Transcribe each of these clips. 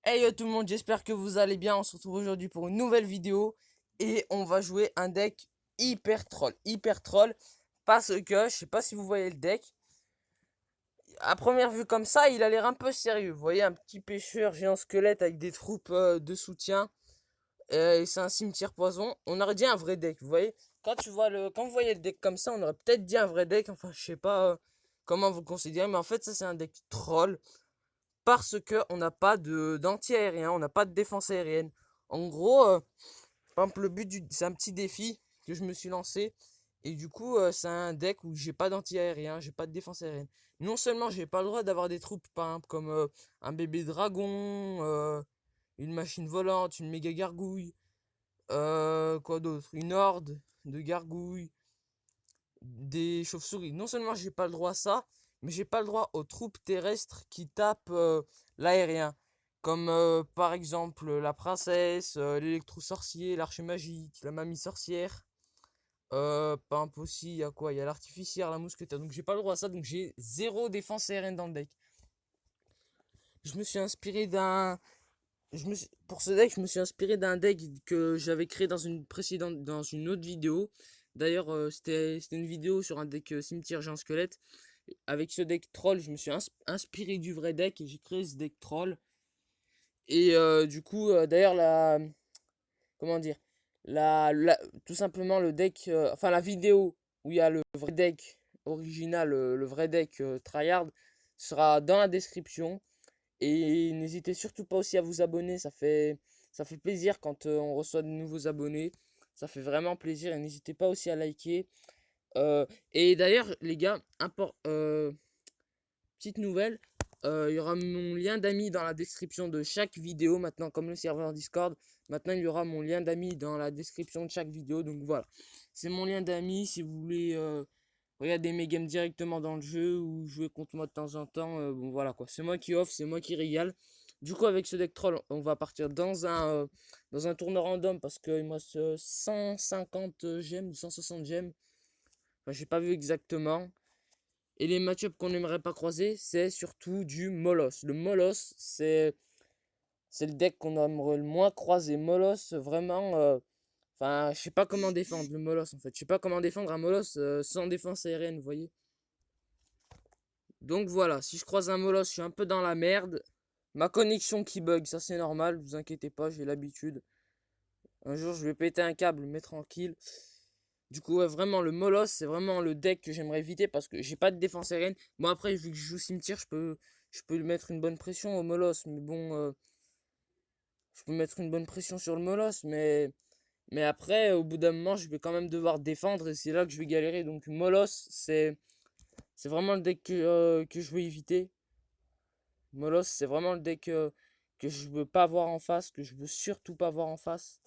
Hey yo tout le monde, j'espère que vous allez bien. On se retrouve aujourd'hui pour une nouvelle vidéo et on va jouer un deck hyper troll parce que je sais pas si vous voyez le deck. À première vue comme ça, il a l'air un peu sérieux. Vous voyez un petit pêcheur géant squelette avec des troupes de soutien et c'est un cimetière poison. On aurait dit un vrai deck, vous voyez. Quand vous voyez le deck comme ça, on aurait peut-être dit un vrai deck. Enfin, je sais pas comment vous le considérez, mais en fait ça c'est un deck troll parce que on n'a pas de d'anti-aérien, on n'a pas de défense aérienne. En gros, par exemple, c'est un petit défi que je me suis lancé. Et du coup, c'est un deck où j'ai pas d'anti-aérien, j'ai pas de défense aérienne. Non seulement j'ai pas le droit d'avoir des troupes, par exemple, comme un bébé dragon, une machine volante, une méga gargouille, quoi d'autre, une horde de gargouilles, des chauves-souris. Non seulement j'ai pas le droit à ça, mais j'ai pas le droit aux troupes terrestres qui tapent l'aérien. Comme par exemple la princesse, l'électro-sorcier, l'archer magique, la mamie sorcière. Par exemple aussi, il y a quoi? Il y a l'artificière, la mousquetaire. Donc j'ai pas le droit à ça, donc j'ai zéro défense aérienne dans le deck. Je me suis inspiré d'un. Pour ce deck, je me suis inspiré d'un deck que j'avais créé dans une autre vidéo. D'ailleurs, c'était une vidéo sur un deck cimetière géant squelette. Avec ce deck troll, je me suis inspiré du vrai deck et j'ai créé ce deck troll. Et du coup, d'ailleurs, comment dire, tout simplement le deck, enfin la vidéo où il y a le vrai deck original, le vrai deck tryhard, sera dans la description. Et n'hésitez surtout pas aussi à vous abonner, ça fait plaisir quand on reçoit de nouveaux abonnés. Ça fait vraiment plaisir et n'hésitez pas aussi à liker. Et d'ailleurs, les gars, petite nouvelle, il y aura mon lien d'amis dans la description de chaque vidéo. Maintenant, comme le serveur Discord, maintenant il y aura mon lien d'amis dans la description de chaque vidéo. Donc voilà, c'est mon lien d'amis si vous voulez regarder mes games directement dans le jeu ou jouer contre moi de temps en temps. Bon voilà quoi, c'est moi qui offre, c'est moi qui régale. Du coup, avec ce deck troll, on va partir dans un tournoi random parce qu'il me reste 150 gemmes ou 160 gemmes. Enfin, j'ai pas vu exactement. Et les match-ups qu'on n'aimerait pas croiser, c'est surtout du Molos. Le Molos, c'est le deck qu'on aimerait le moins croiser. Molos, vraiment. Enfin, je sais pas comment défendre le Molos en fait. Je sais pas comment défendre un Molos sans défense aérienne, vous voyez. Donc voilà, si je croise un Molos, je suis un peu dans la merde. Ma connexion qui bug, ça c'est normal, vous inquiétez pas, j'ai l'habitude. Un jour, je vais péter un câble, mais tranquille. Du coup, ouais, vraiment, le Molos, c'est vraiment le deck que j'aimerais éviter parce que j'ai pas de défense aérienne. Bon, après, vu que je joue cimetière, je peux mettre une bonne pression au Molos. Mais bon, je peux mettre une bonne pression sur le Molos. Mais après, au bout d'un moment, je vais quand même devoir défendre et c'est là que je vais galérer. Donc, Molos, c'est vraiment le deck que je veux éviter. Molos, c'est vraiment le deck que je veux pas voir en face, que je veux surtout pas voir en face.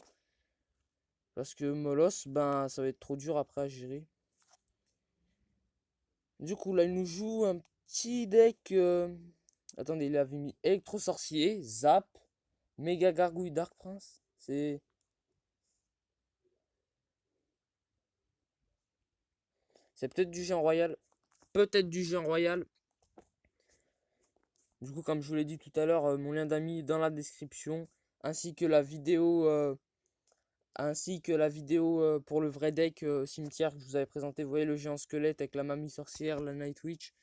Parce que Molos, ben, ça va être trop dur après à gérer. Du coup, là, il nous joue un petit deck. Attendez, il avait mis Électro Sorcier, Zap, Méga Gargouille Dark Prince. C'est peut-être du géant royal. Peut-être du géant royal. Du coup, comme je vous l'ai dit tout à l'heure, mon lien d'amis dans la description. Ainsi que la vidéo. Pour le vrai deck cimetière que je vous avais présenté. Vous voyez le géant squelette avec la mamie sorcière, la Night Witch.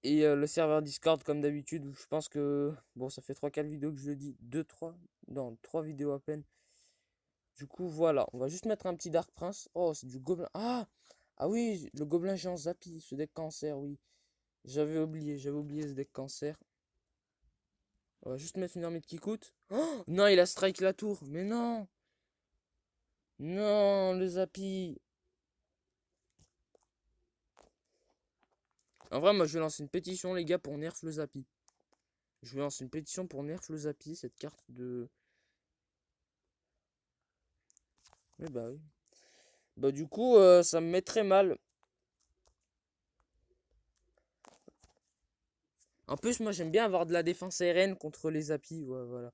Et le serveur Discord comme d'habitude. Je pense que. Bon, ça fait 3-4 vidéos que je le dis. 2-3. Non, 3 vidéos à peine. Du coup, voilà. On va juste mettre un petit Dark Prince. Oh, c'est du gobelin. Ah! Ah oui, le gobelin géant Zappy. Ce deck cancer, oui. J'avais oublié ce deck cancer. On va juste mettre une armée de qui coûte. Oh! Non, il a strike la tour. Mais non! Non, le Zappy. En vrai, moi, je vais lancer une pétition, les gars, pour nerf le Zappy. Je vais lancer une pétition pour nerf le Zappy, cette carte de. Mais bah oui. Bah, du coup, ça me met très mal. En plus, moi, j'aime bien avoir de la défense aérienne contre les Zappy. Ouais, voilà.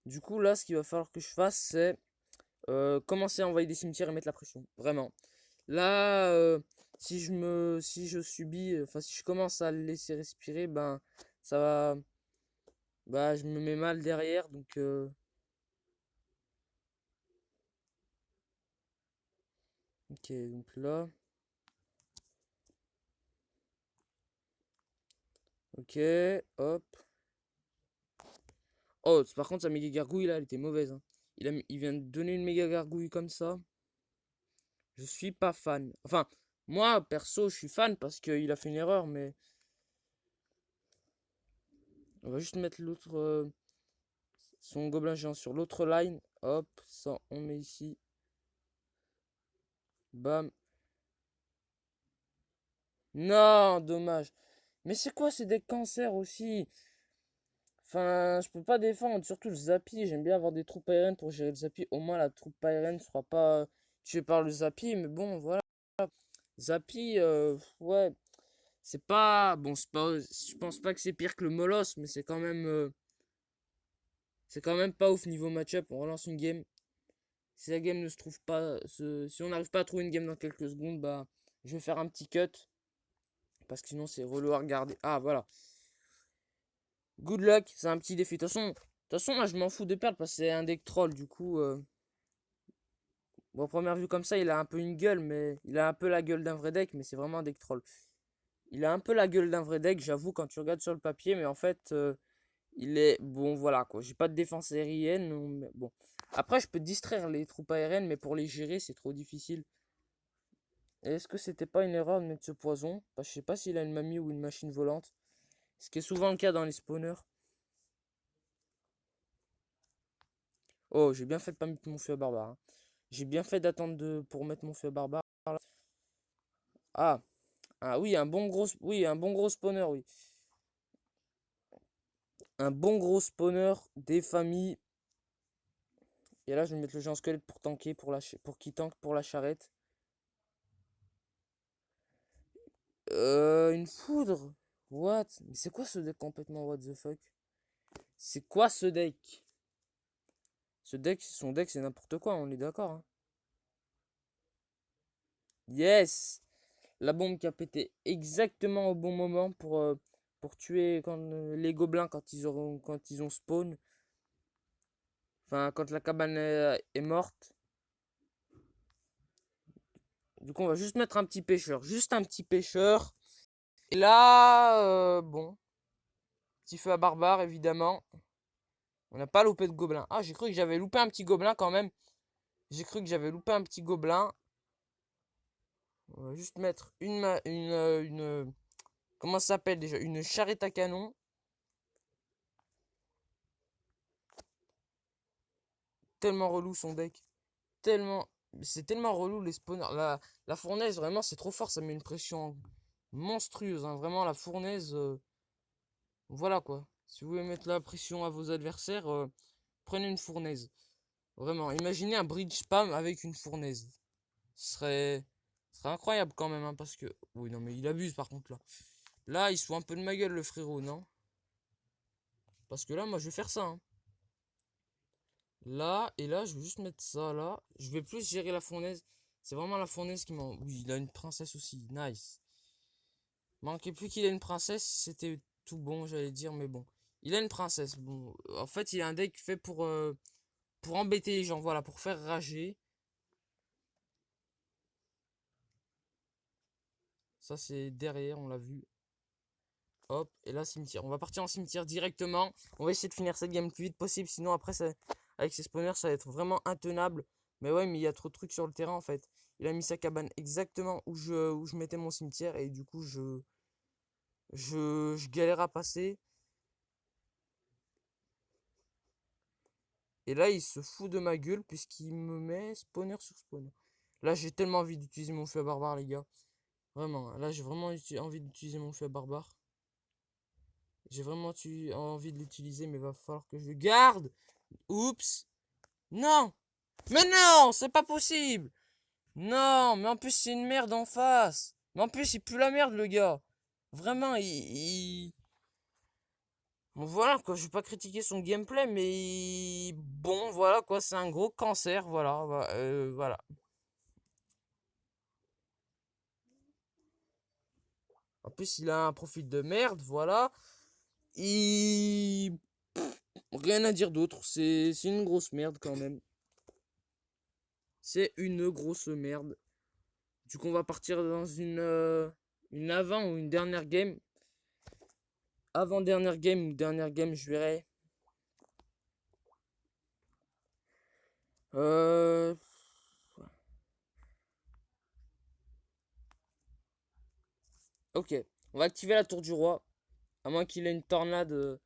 Du coup, là, ce qu'il va falloir que je fasse, c'est commencer à envoyer des cimetières et mettre la pression. Vraiment. Là, si je subis, enfin, si je commence à le laisser respirer, ben, ça va. Bah, je me mets mal derrière, donc... Ok, donc là... Ok, hop. Oh, par contre, sa méga gargouille, là, elle était mauvaise, hein. Il vient de donner une méga gargouille comme ça. Je suis pas fan. Enfin, moi, perso, je suis fan parce qu'il a fait une erreur, mais... On va juste mettre l'autre... son gobelin géant sur l'autre line. Hop, ça, on met ici. Bam. Non, dommage. Mais c'est quoi ces decks cancer aussi? Enfin, je peux pas défendre, surtout le Zappy. J'aime bien avoir des troupes aériennes pour gérer le Zappy. Au moins, la troupe aérienne ne sera pas tuée par le Zappy. Mais bon, voilà. Zappy, ouais, c'est pas. Bon, c'est pas. Je pense pas que c'est pire que le Moloss, mais c'est quand même. C'est quand même pas ouf niveau match-up. On relance une game. Si la game ne se trouve pas. Si on n'arrive pas à trouver une game dans quelques secondes, bah. Je vais faire un petit cut. Parce que sinon, c'est relou à regarder. Ah, voilà. Good luck, c'est un petit défi. De toute façon, là, je m'en fous de perdre parce que c'est un deck troll. Du coup, bon, première vue comme ça, il a un peu une gueule, mais il a un peu la gueule d'un vrai deck, mais c'est vraiment un deck troll. Il a un peu la gueule d'un vrai deck, j'avoue, quand tu regardes sur le papier, mais en fait, il est. Bon, voilà quoi. J'ai pas de défense aérienne. Bon. Après, je peux distraire les troupes aériennes, mais pour les gérer, c'est trop difficile. Est-ce que c'était pas une erreur de mettre ce poison? Parce que je sais pas s'il a une mamie ou une machine volante. Ce qui est souvent le cas dans les spawners. Oh, j'ai bien fait de pas mettre mon feu à barbare, hein. J'ai bien fait d'attendre pour mettre mon feu à barbare. Ah, ah oui, un bon gros spawner, oui. Un bon gros spawner des familles. Et là, je vais mettre le géant squelette pour tanker, pour qu'il tank pour la charrette. Une foudre. What? Mais c'est quoi ce deck complètement what the fuck? C'est quoi ce deck? Son deck, c'est n'importe quoi, on est d'accord, hein. Yes! La bombe qui a pété exactement au bon moment pour tuer les gobelins quand ils ont spawn. Enfin, quand la cabane est morte. Du coup, on va juste mettre un petit pêcheur. Juste un petit pêcheur. Et là, bon. Petit feu à barbare, évidemment. On n'a pas loupé de gobelin. Ah, j'ai cru que j'avais loupé un petit gobelin quand même. J'ai cru que j'avais loupé un petit gobelin. On va juste mettre comment ça s'appelle déjà? Une charrette à canon. Tellement relou son deck. Tellement. C'est tellement relou les spawners. La fournaise, vraiment, c'est trop fort. Ça met une pression monstrueuse, hein. Vraiment, la fournaise. Voilà quoi. Si vous voulez mettre la pression à vos adversaires, prenez une fournaise. Vraiment. Imaginez un bridge spam avec une fournaise. Ce serait incroyable quand même, hein, parce que. Oui, non, mais il abuse par contre là. Là, il se fout un peu de ma gueule, le frérot, non? Parce que là, moi, je vais faire ça, hein. Là, et là, je vais juste mettre ça là. Je vais plus gérer la fournaise. C'est vraiment la fournaise qui m'en. Oui, il a une princesse aussi. Nice. Manquait plus qu'il ait une princesse. C'était tout bon, j'allais dire, mais bon. Il a une princesse. Bon, en fait, il a un deck fait pour embêter les gens. Voilà, pour faire rager. Ça, c'est derrière, on l'a vu. Hop, et là, cimetière. On va partir en cimetière directement. On va essayer de finir cette game le plus vite possible. Sinon, après, avec ces spawners, ça va être vraiment intenable. Mais ouais, mais il y a trop de trucs sur le terrain, en fait. Il a mis sa cabane exactement où je mettais mon cimetière. Et du coup, je galère à passer. Et là, il se fout de ma gueule puisqu'il me met spawner sur spawner. Là, j'ai tellement envie d'utiliser mon feu à barbare, les gars. Vraiment, là, j'ai vraiment envie d'utiliser mon feu à barbare. J'ai vraiment envie de l'utiliser, mais il va falloir que je le garde. Oups. Non. Mais non, c'est pas possible. Non, mais en plus, c'est une merde en face. Mais en plus, il pue la merde, le gars. Vraiment, Bon, voilà, quoi. Je vais pas critiquer son gameplay, mais bon, voilà, quoi. C'est un gros cancer, voilà. Voilà. En plus, il a un profil de merde, voilà. Il... Rien à dire d'autre. C'est une grosse merde quand même. C'est une grosse merde. Du coup, on va partir dans une avant ou une dernière game. Avant-dernière game ou dernière game, je verrai. Ok. On va activer la tour du roi. À moins qu'il ait une tornade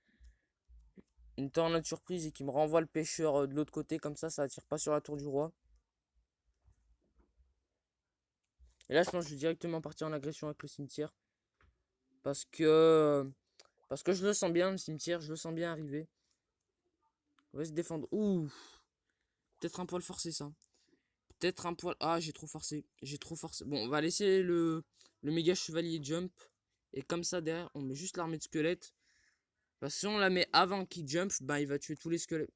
surprise et qu'il me renvoie le pêcheur de l'autre côté. Comme ça attire pas sur la tour du roi. Et là, je pense que je vais directement partir en agression avec le cimetière. Parce que je le sens bien, le cimetière. Je le sens bien arriver. On va se défendre. Ouh. Peut-être un poil forcé, ça. Peut-être un poil... Ah, j'ai trop forcé. J'ai trop forcé. Bon, on va laisser le méga chevalier jump. Et comme ça, derrière, on met juste l'armée de squelettes. Parce que si on la met avant qu'il jump, bah, il va tuer tous les squelettes.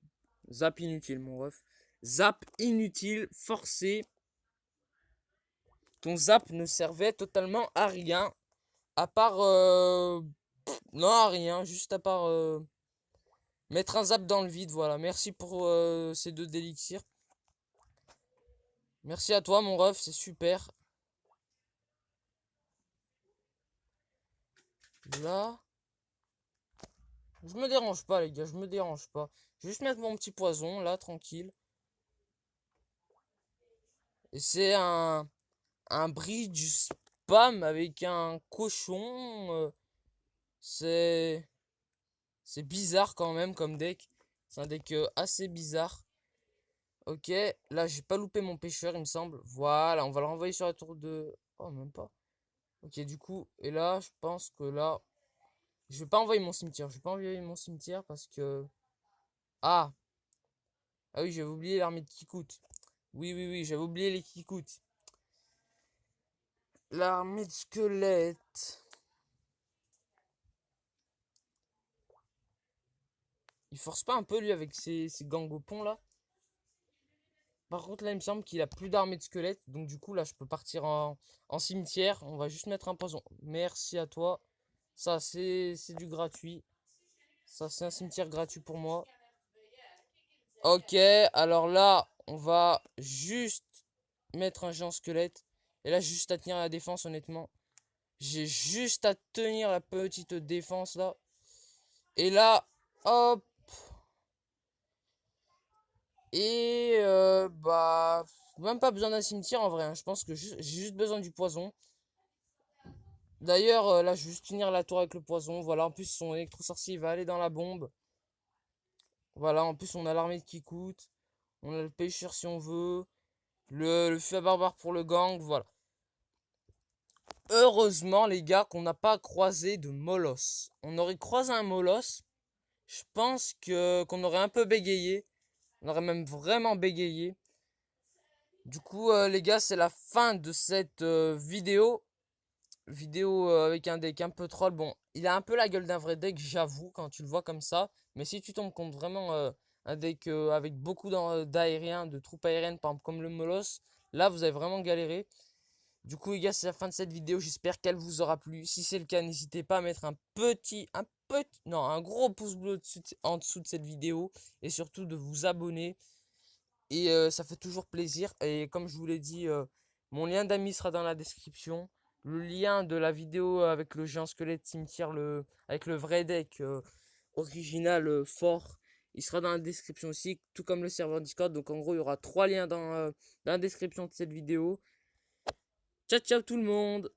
Zap inutile, mon ref. Zap inutile, forcé. Ton zap ne servait totalement à rien. À part... non, à rien. Juste à part... mettre un zap dans le vide, voilà. Merci pour ces 2 d'élixirs. Merci à toi, mon ref, c'est super. Là... Je me dérange pas, les gars, je me dérange pas. Je vais juste mettre mon petit poison, là, tranquille. Et c'est un bridge spam avec un cochon. C'est bizarre quand même comme deck. C'est un deck assez bizarre. Ok, là, j'ai pas loupé mon pêcheur, il me semble. Voilà, on va le renvoyer sur la tour de... Oh, même pas. Ok, du coup, et là, je pense que là... Je vais pas envoyer mon cimetière. Je vais pas envoyer mon cimetière parce que... Ah! Ah oui, j'avais oublié l'armée de Kikut. Oui, oui, oui, j'avais oublié les Kikut. L'armée de squelettes. Il force pas un peu, lui, avec ses gangopons, là? Par contre, là, il me semble qu'il a plus d'armée de squelettes. Donc, du coup, là, je peux partir en cimetière. On va juste mettre un poison. Merci à toi. Ça, c'est du gratuit. Ça, c'est un cimetière gratuit pour moi. Ok, alors là, on va juste mettre un géant squelette. Et là, juste à tenir la défense, honnêtement. J'ai juste à tenir la petite défense, là. Et là, hop. Et bah, même pas besoin d'un cimetière en vrai, hein. Je pense que j'ai juste besoin du poison. D'ailleurs, là, je vais juste finir la tour avec le poison. Voilà, en plus, son électro-sorcier va aller dans la bombe. Voilà, en plus, on a l'armée qui coûte. On a le pêcheur si on veut. Le feu à barbare pour le gang, voilà. Heureusement, les gars, qu'on n'a pas croisé de molosse. On aurait croisé un molosse. Je pense qu'on aurait un peu bégayé. On aurait même vraiment bégayé. Du coup, les gars, c'est la fin de cette vidéo. Avec un deck un peu troll. Bon, il a un peu la gueule d'un vrai deck, j'avoue, quand tu le vois comme ça. Mais si tu tombes contre vraiment un deck avec beaucoup d'aériens, de troupes aériennes, par exemple, comme le Moloss, là, vous avez vraiment galéré. Du coup, les gars, c'est la fin de cette vidéo. J'espère qu'elle vous aura plu. Si c'est le cas, n'hésitez pas à mettre non, un gros pouce bleu en dessous de cette vidéo. Et surtout de vous abonner. Et ça fait toujours plaisir. Et comme je vous l'ai dit, mon lien d'amis sera dans la description. Le lien de la vidéo avec le géant squelette cimetière, avec le vrai deck original fort, il sera dans la description aussi, tout comme le serveur Discord. Donc en gros, il y aura 3 liens dans la description de cette vidéo. Ciao, ciao tout le monde!